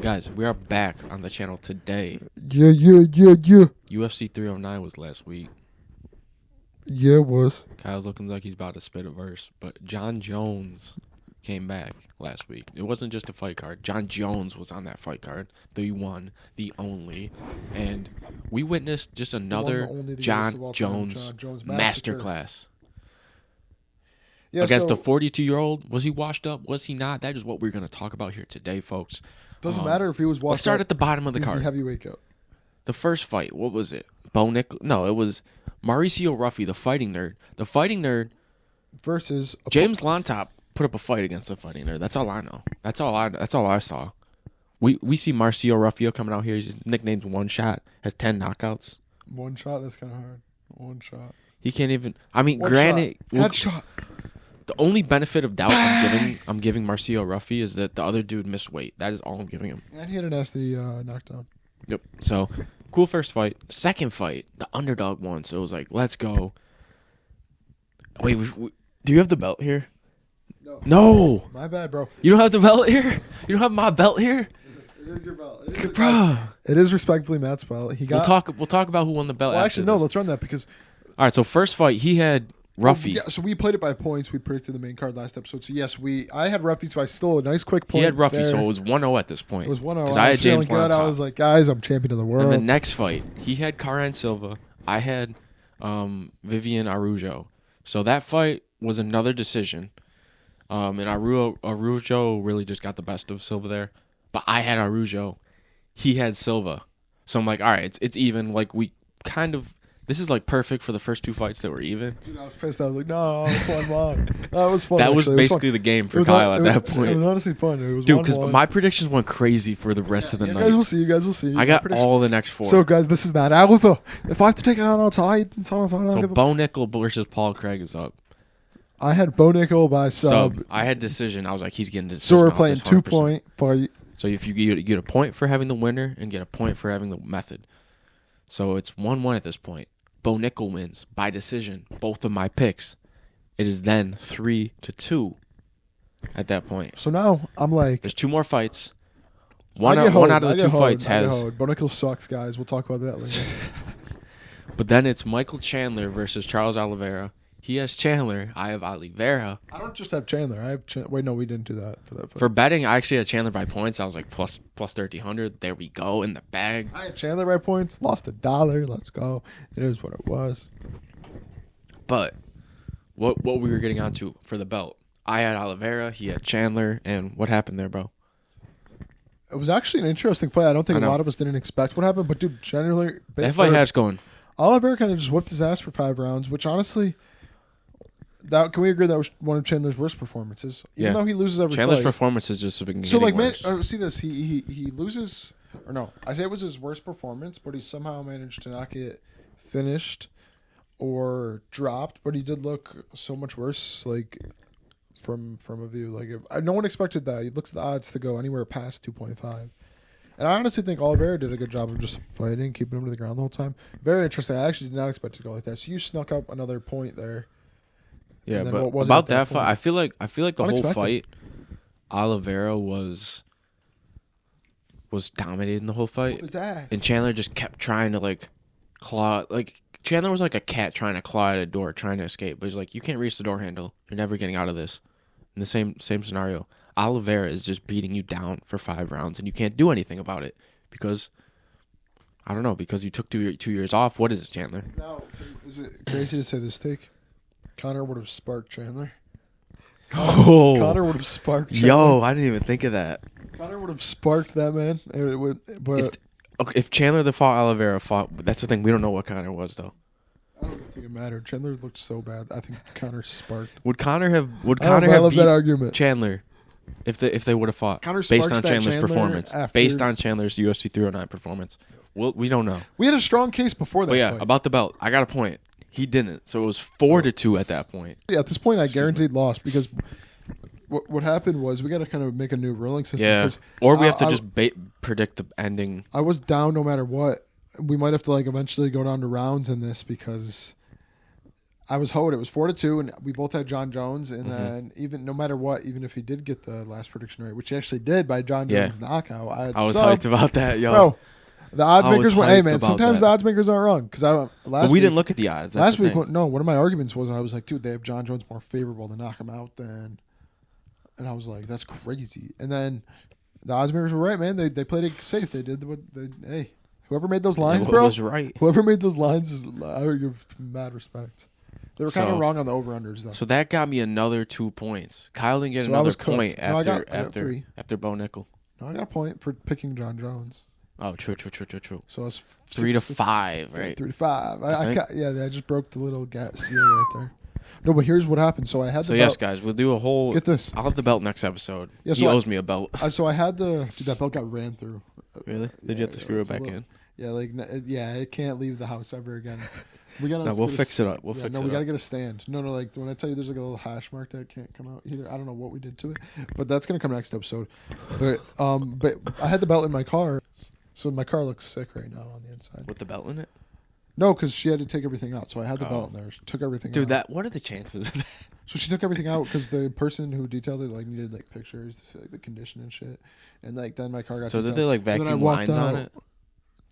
Guys, we are back on the channel today. Yeah. UFC 309 was last week. Yeah, it was. Kyle's looking like he's about to spit a verse, but Jon Jones came back last week. It wasn't just a fight card. Jon Jones was on that fight card. The one, the only. And we witnessed just another Jon Jones masterclass. Yeah, against the 42-year-old. Was he washed up? Was he not? That is what we're going to talk about here today, folks. Doesn't matter if he was washed up. Let's start at the bottom of the card. He's the heavyweight goat. The first fight, what was it? No, it was Mauricio Ruffy, the fighting nerd. The fighting nerd versus James Lontop put up a fight against the fighting nerd. That's all I know. That's all I saw. We see Mauricio Ruffy coming out here. His nickname's One Shot. Has 10 knockouts. One shot. That's kind of hard. One shot. He can't even. I mean, granted, headshot. The only benefit of doubt I'm giving Mauricio Ruffy is that the other dude missed weight. That is all I'm giving him. And he had a nasty knockdown. Yep. So, cool first fight. Second fight, the underdog won. So it was like, let's go. Wait, do you have the belt here? No. My bad, bro. You don't have the belt here? You don't have my belt here? It is your belt. It is respectfully Matt's belt. We'll talk about who won the belt. Well, actually, no. Let's run that because. All right. So first fight, he had Ruffy. Yeah, so we played it by points. We predicted the main card last episode. So yes, I had Ruffy, so I stole a nice quick point. He had Ruffy, there. So it was 1-0 at this point. It was 1-0. Because I had James Lontop. I was like, guys, I'm champion of the world. And the next fight, he had Karen Silva. I had Vivian Araujo. So that fight was another decision. And Araujo really just got the best of Silva there. But I had Araujo. He had Silva. So I'm like, all right, it's even. Like, we kind of. This is like perfect for the first two fights that were even. Dude, I was pissed. I was like, no, it's 1-1. That was fun. That was basically the game for Kyle at that point. It was honestly fun. It was dude, because my predictions went crazy for the rest of the night. You guys will see. I got all the next four. So, guys, this is not Alpha. If I have to take it out outside, it's on outside. So, Bo Nickel versus Paul Craig is up. I had Bo Nickel by sub. So, I had decision. I was like, he's getting decision. So, we're playing 2-point fight. So, if you get a point for having the winner and get a point for having the method. So, it's 1-1 at this point. Bo Nickel wins by decision. Both of my picks. It is then 3-2 at that point. So now I'm like, there's two more fights. One out of the two fights has. Bo Nickel sucks, guys. We'll talk about that later. But then it's Michael Chandler versus Charles Oliveira. He has Chandler. I have Oliveira. I don't just have Chandler. I have wait, no, we didn't do that for that fight. For betting, I actually had Chandler by points. I was like plus 1,300. There we go in the bag. I had Chandler by points. Lost $1. Let's go. It is what it was. But what we were getting onto for the belt, I had Oliveira. He had Chandler. And what happened there, bro? It was actually an interesting fight. I don't think a lot of us didn't expect what happened. But dude, Chandler, that fight has going. Oliveira kind of just whipped his ass for 5 rounds, which honestly. Can we agree that was one of Chandler's worst performances? Even though he loses every Chandler's fight. performance is just been so like worse. man, see this. He loses, or no? I say it was his worst performance, but he somehow managed to not get finished or dropped. But he did look so much worse, like from a view. Like no one expected that. He looked at the odds to go anywhere past 2.5. And I honestly think Oliveira did a good job of just fighting, keeping him to the ground the whole time. Very interesting. I actually did not expect it to go like that. So you snuck up another point there. Yeah, but about that fight, I feel like the whole fight, Oliveira was dominating the whole fight. What was that? And Chandler just kept trying to like claw. Like Chandler was like a cat trying to claw at a door, trying to escape. But he's like, you can't reach the door handle. You're never getting out of this. In the same scenario, Oliveira is just beating you down for 5 rounds, and you can't do anything about it because I don't know, because you took 2 years off. What is it, Chandler? Now, is it crazy to say this take? Conor would have sparked Chandler. Conor would have sparked Chandler. Yo, I didn't even think of that. Conor would have sparked that man. It would, but if Chandler Oliveira fought, that's the thing. We don't know what Conor was, though. I don't think it mattered. Chandler looked so bad. I think Conor sparked. Would Conor have beat that argument. Chandler if they would have fought based on Chandler's performance? Based on Chandler's UFC 309 performance. Well, we don't know. We had a strong case before that. But yeah, fight. About the belt, I got a point. He didn't, so it was 4-2 at that point. Yeah, at this point, I guaranteed lost because what happened was we got to kind of make a new ruling system. Yeah, or we have to just predict the ending. I was down no matter what. We might have to eventually go down to rounds in this because I was hoed. It was 4-2, and we both had John Jones. And then even no matter what, even if he did get the last prediction right, which he actually did by John Jones knockout, I was hyped about that, yo. Bro, the odds makers went. Hey man, sometimes the odds makers aren't wrong because we didn't look at the odds. That's last week, no, one of my arguments was I was like, dude, they have John Jones more favorable to knock him out than, and I was like, that's crazy. And then the odds makers were right, man. They played it safe. They did what hey. Whoever made those lines, bro. Was right. Whoever made those lines I give mad respect. They were kind of wrong on the over-unders, though. So that got me another 2 points. Kyle didn't get another point after Bo Nickel. No, I got a point for picking John Jones. Oh, true. So it's 3-5, right? 3-5. I just broke the little seal right there. No, but here's what happened. So I had the belt. Yes, guys, we'll do a whole. Get this. I'll have the belt next episode. Yeah, he owes me a belt. So I had dude, that belt got ran through. Really? Did you have to screw it back in? Yeah, it can't leave the house ever again. We'll fix it up. We gotta get a stand. No, like when I tell you there's like a little hash mark that can't come out either. I don't know what we did to it, but that's gonna come next episode. But I had the belt in my car, so my car looks sick right now on the inside. With the belt in it? No, because she had to take everything out, so I had the belt in there. She took everything out. Dude, what are the chances of that? So she took everything out because the person who detailed it needed pictures to see the condition and shit, and then my car got. So did they vacuum lines on it?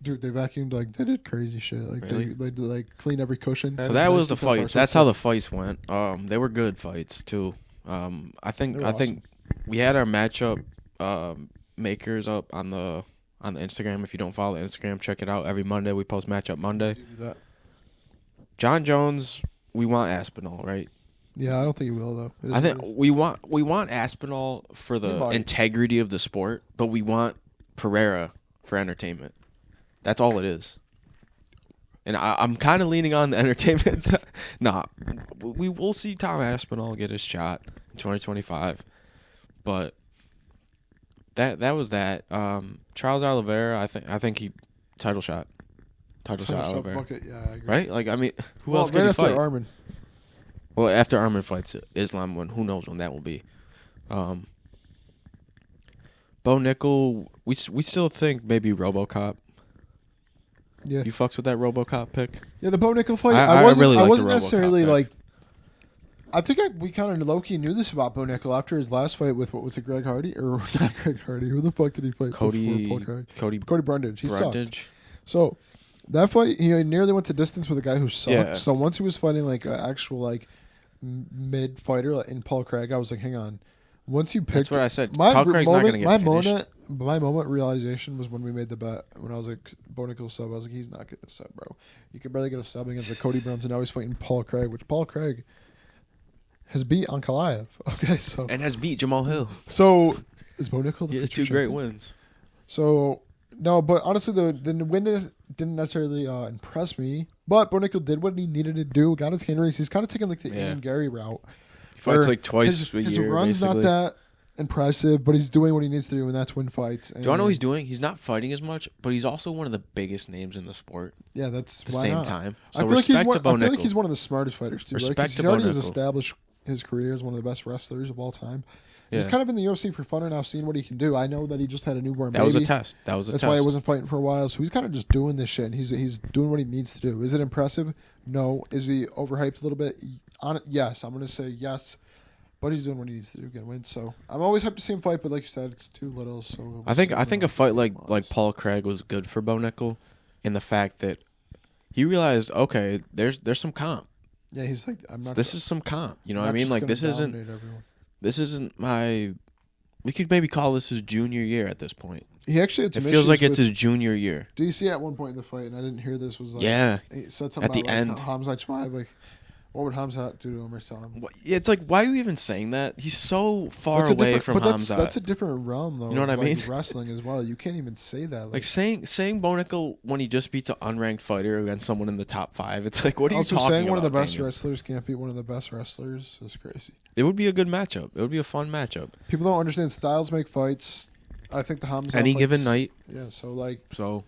Dude, they vacuumed they did crazy shit. Really? They cleaned every cushion. So that was the fights. That's how the fights went. They were good fights too. I think we had our matchup makers up on the Instagram. If you don't follow Instagram, check it out. Every Monday we post matchup Monday. Do that. John Jones, we want Aspinall, right? Yeah, I don't think he will though. I think we want Aspinall for the integrity of the sport, but we want Pereira for entertainment. That's all it is. And I'm kind of leaning on the entertainment. We'll see Tom Aspinall get his shot in 2025. But that was that. Charles Oliveira, I think he title shot Oliveira. Bucket, yeah, I agree. Right? Who else could he fight? Armin. Well, after Armin fights Islam, who knows when that will be. Bo Nickel, we still think maybe RoboCop. Yeah. You fucks with that RoboCop pick? Yeah, the Bo Nickel fight. I wasn't necessarily pick. I think we kind of low-key knew this about Bo Nickel after his last fight with, what was it, Greg Hardy? Or not Greg Hardy. Who the fuck did he fight before Cody Brundage. He sucked. So, that fight, he nearly went to distance with a guy who sucked. Yeah. So, once he was fighting an actual mid-fighter in Paul Craig, I was like, hang on. Once you picked... That's what I said. Paul Craig's not going to get finished. My moment realization was when we made the bet. When I was like, Bo Nickel sub, I was like, he's not getting a sub, bro. You could barely get a sub against Cody Brums, and now he's fighting Paul Craig, which Paul Craig has beat Ankalaev. Okay, so... And has beat Jamal Hill. So, is Bo Nickel the He has 2 great wins. So, no, but honestly, the win didn't necessarily impress me. But Bo Nickel did what he needed to do. Got his hand raised. He's kind of taking the Ian Gary route. He fights twice a year, his run's basically. Not that impressive, but he's doing what he needs to do, and that's win fights. Do you know what he's doing? He's not fighting as much, but he's also one of the biggest names in the sport. Yeah, that's at the same time. So I feel like he's one of the smartest fighters too. Respect to He Bo already has Nickel. established his career as one of the best wrestlers of all time. Yeah. He's kind of in the UFC for fun and now seeing what he can do. I know that he just had a newborn baby. That was a test. That's why he wasn't fighting for a while. So he's kind of just doing this shit, and he's doing what he needs to do. Is it impressive? No. Is he overhyped a little bit? Yes. I'm going to say yes. But he's doing what he needs to do, get a win. So I'm always hyped to see him fight, but like you said, it's too little. So I think a fight like Paul Craig was good for Bo Nickel, in the fact that he realized, okay, there's some comp. Yeah, he's like, this is some comp. You know what I mean? Like this isn't my. We could maybe call this his junior year at this point. He actually had some It feels like it's his junior year. DC at one point in the fight, and I didn't hear this, was like, he said something at the about end. Hamza Chimaev, what would Hamza do to him or sell him? It's like, why are you even saying that? He's so far away from Hamza. That's a different realm, though. You know what I mean? Wrestling as well. You can't even say that. Like saying Bo Nickel when he just beats an unranked fighter against someone in the top 5. It's like, what are you talking about? Also, saying one of the best wrestlers can't beat one of the best wrestlers is crazy. It would be a good matchup. It would be a fun matchup. People don't understand styles make fights. I think the Hamza any given night. Yeah, so listen, do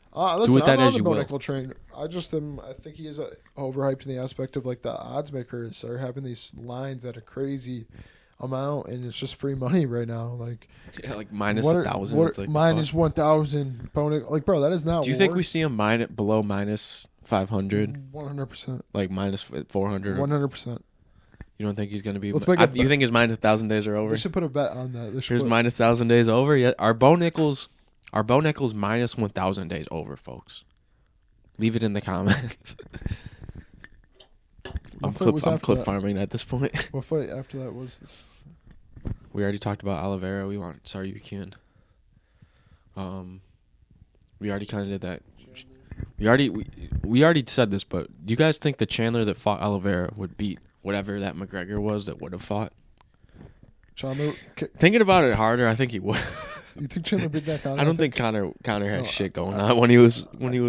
with that as you will. Nickel train. I think he is overhyped in the aspect of like the odds makers are having these lines at a crazy amount, and it's just free money right now. Like minus 1,000. It's like minus 1,000. Like, bro, that is not. Do you think we see him below minus 500, 100%. like minus 400. 100%. You don't think he's gonna be? Let's make it. You think his minus 1,000 days are over? They should put a bet on that. Here's minus 1,000 days over. Yeah, our Bo Nichols minus 1,000 days over, folks. Leave it in the comments. I'm clip farming at this point. What fight after that was this? We already talked about Oliveira. We want Sorry You Can. We already kind of did that. We already said this, but do you guys think the Chandler that fought Oliveira would beat whatever that McGregor was that would have fought? Chandler. Thinking about it harder, I think he would. You think Chandler beat that Conor? I don't think Conor had shit going on when he was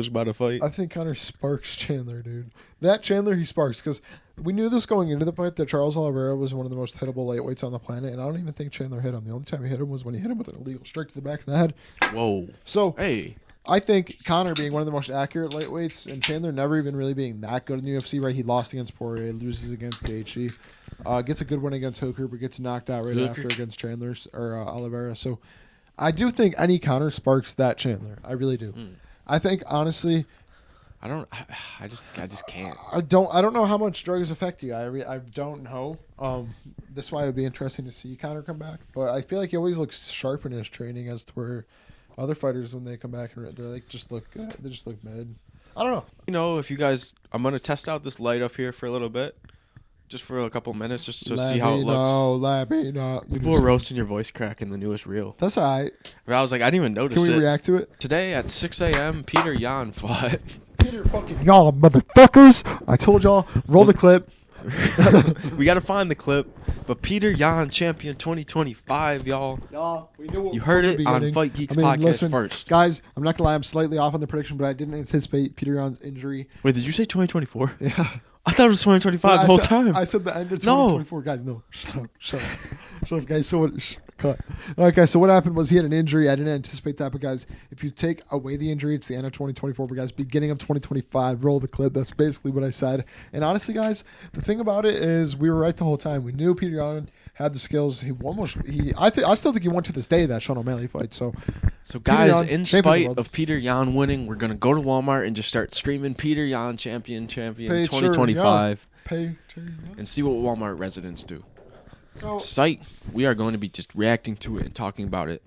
about to fight. I think Conor sparks Chandler, dude. That Chandler he sparks, because we knew this going into the fight that Charles Oliveira was one of the most hittable lightweights on the planet, and I don't even think Chandler hit him. The only time he hit him was when he hit him with an illegal strike to the back of the head. Whoa. So hey, I think Conor being one of the most accurate lightweights, and Chandler never even really being that good in the UFC, right? He lost against Poirier, loses against Gaethje, gets a good win against Hooker, but gets knocked out right after against Chandler's or Oliveira. So I do think any Conor sparks that Chandler. I really do. I think honestly, I just can't. I don't know how much drugs affect you. I don't know. This is why it would be interesting to see Conor come back. But I feel like he always looks sharp in his training, as to where other fighters, when they come back, they're like they just look mid. I don't know. You know, if you guys, I'm gonna test out this light up here for a little bit, just for a couple minutes, just to see how it looks. People are roasting your voice crack in the newest reel. That's all right. But I was like, I didn't even notice it. Can we react to it? Today at 6 a.m., Peter Yan fought. Peter fucking y'all motherfuckers! I told y'all, roll the clip. We gotta find the clip. But Peter Yan, champion 2025, y'all. We knew what you heard it on Fight Geeks podcast first. Guys, I'm not gonna lie, I'm slightly off on the prediction, but I didn't anticipate Peter Yan's injury. Wait, did you say 2024? Yeah. I thought it was 2025 the whole time. I said the end of 2024. No. Guys, no. Shut up, guys. So what? Cut. Okay, so what happened was he had an injury. I didn't anticipate that, but guys, if you take away the injury, it's the end of 2024. But guys, beginning of 2025, roll the clip. That's basically what I said. And honestly, guys, the thing about it is we were right the whole time. We knew Peter Yan had the skills. I still think he won to this day, that Sean O'Malley fight. So guys, Yan, in spite of Peter Yan winning, we're gonna go to Walmart and just start screaming Peter Yan, champion 2025, and see what Walmart residents do. So, we are going to be just reacting to it and talking about it.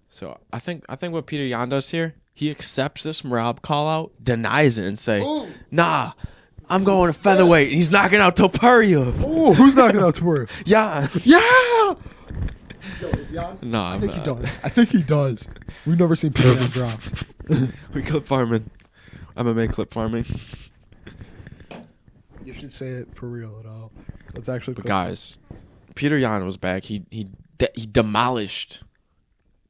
So I think what Peter Yan does here, he accepts this Merab call out, denies it, and say, nah, I'm going to featherweight. And he's knocking out Topuria. Oh, who's knocking out Topuria? Yeah. No, I think he does. We've never seen Peter Yan drop. We clip farming. MMA clip farming. You should say it for real at all. Let's actually. But guys, Peter Yan was back. He demolished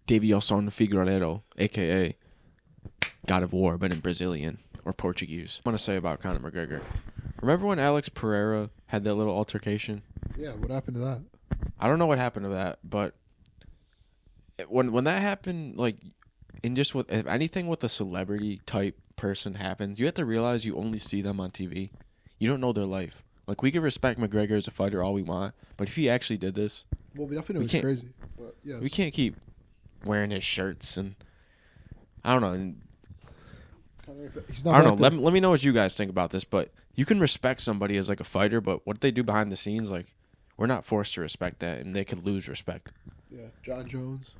Davison Figueiredo, a.k.a. God of War, but in Brazilian or Portuguese. I want to say about Conor McGregor. Remember when Alex Pereira had that little altercation? Yeah, what happened to that? I don't know what happened to that, but when that happened, like, if anything with a celebrity type person happens, you have to realize you only see them on TV. You don't know their life. Like, we can respect McGregor as a fighter all we want, but if he actually did this, well, we definitely know it's crazy. But yes. We can't keep wearing his shirts and I don't know. I don't know. Let me know what you guys think about this. But you can respect somebody as like a fighter, but what they do behind the scenes, like, we're not forced to respect that, and they could lose respect. Yeah, Jon Jones.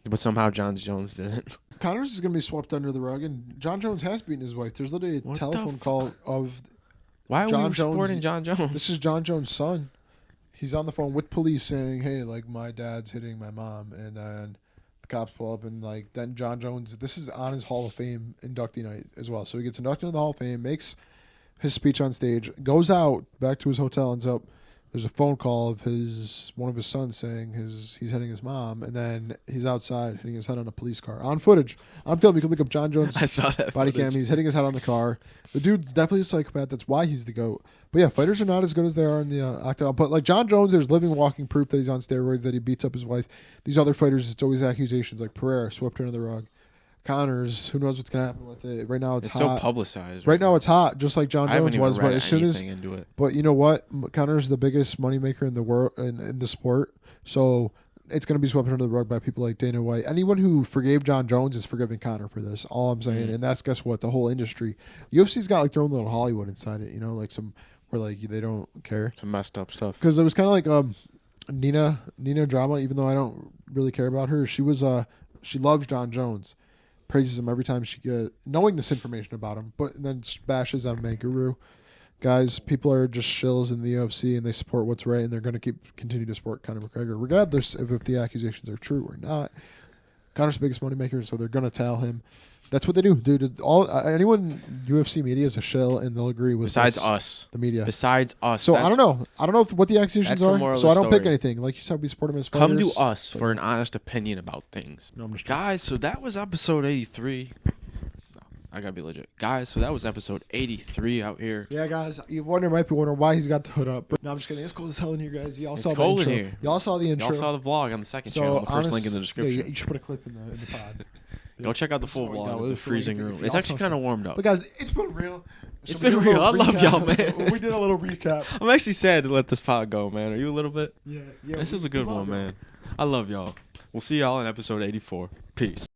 But somehow Jon Jones didn't. Connor's is gonna be swept under the rug, and Jon Jones has beaten his wife. There's literally a telephone call of. Why are we supporting Jon Jones? This is Jon Jones' son. He's on the phone with police saying, hey, like, my dad's hitting my mom. And then the cops pull up and, like, then Jon Jones, this is on his Hall of Fame inductee night as well. So he gets inducted into the Hall of Fame, makes his speech on stage, goes out back to his hotel, ends up, there's a phone call of one of his sons saying he's hitting his mom, and then he's outside hitting his head on a police car. On footage. On film, you can look up Jon Jones' I saw that body cam. He's hitting his head on the car. The dude's definitely a psychopath. That's why he's the GOAT. But yeah, fighters are not as good as they are in the octagon. But like Jon Jones, there's living, walking proof that he's on steroids, that he beats up his wife. These other fighters, it's always accusations, like Pereira swept under the rug. Connor's, who knows what's going to happen with it. Right now it's hot. So publicized. Right now it's hot, just like Jon Jones was. But as soon as into it. But you know what? Connor's the biggest moneymaker in the world, in the sport. So it's going to be swept under the rug by people like Dana White. Anyone who forgave Jon Jones is forgiving Conor for this. All I'm saying, and that's guess what? The whole industry, UFC's got like their own little Hollywood inside it. You know, like some where like they don't care. Some messed up stuff. Because it was kind of like Nina Drama. Even though I don't really care about her, she she loves Jon Jones, praises him every time she gets knowing this information about him, but then bashes on Guru. Guys, people are just shills in the UFC and they support what's right, and they're going to continue to support Conor McGregor, regardless of if the accusations are true or not. Conor's the biggest moneymaker, so they're going to tell him. That's what they do, dude. Anyone UFC media is a shill, and they'll agree with besides us, the media. Besides us. So I don't know. I don't know what the accusations are. So I don't pick anything. Like you said, we support him as fighters. Come to us for an honest opinion about things. No, I'm just guys, so that was episode 83. I gotta be legit. Guys, so that was episode 83 out here. Yeah, guys, you might be wondering why he's got the hood up. But no, I'm just kidding. It's cold as hell in here, guys. Y'all saw the intro. In here. Y'all saw the intro. Y'all saw the vlog on the second channel. The first link in the description. Yeah, you should put a clip in the pod. Go check out the full vlog of the freezing room. It's actually kind of warmed up. But guys, it's been real. It's been real. I love y'all, man. We did a little recap. I'm actually sad to let this pod go, man. Are you a little bit? Yeah. This is a good one, man. I love y'all. We'll see y'all in episode 84. Peace.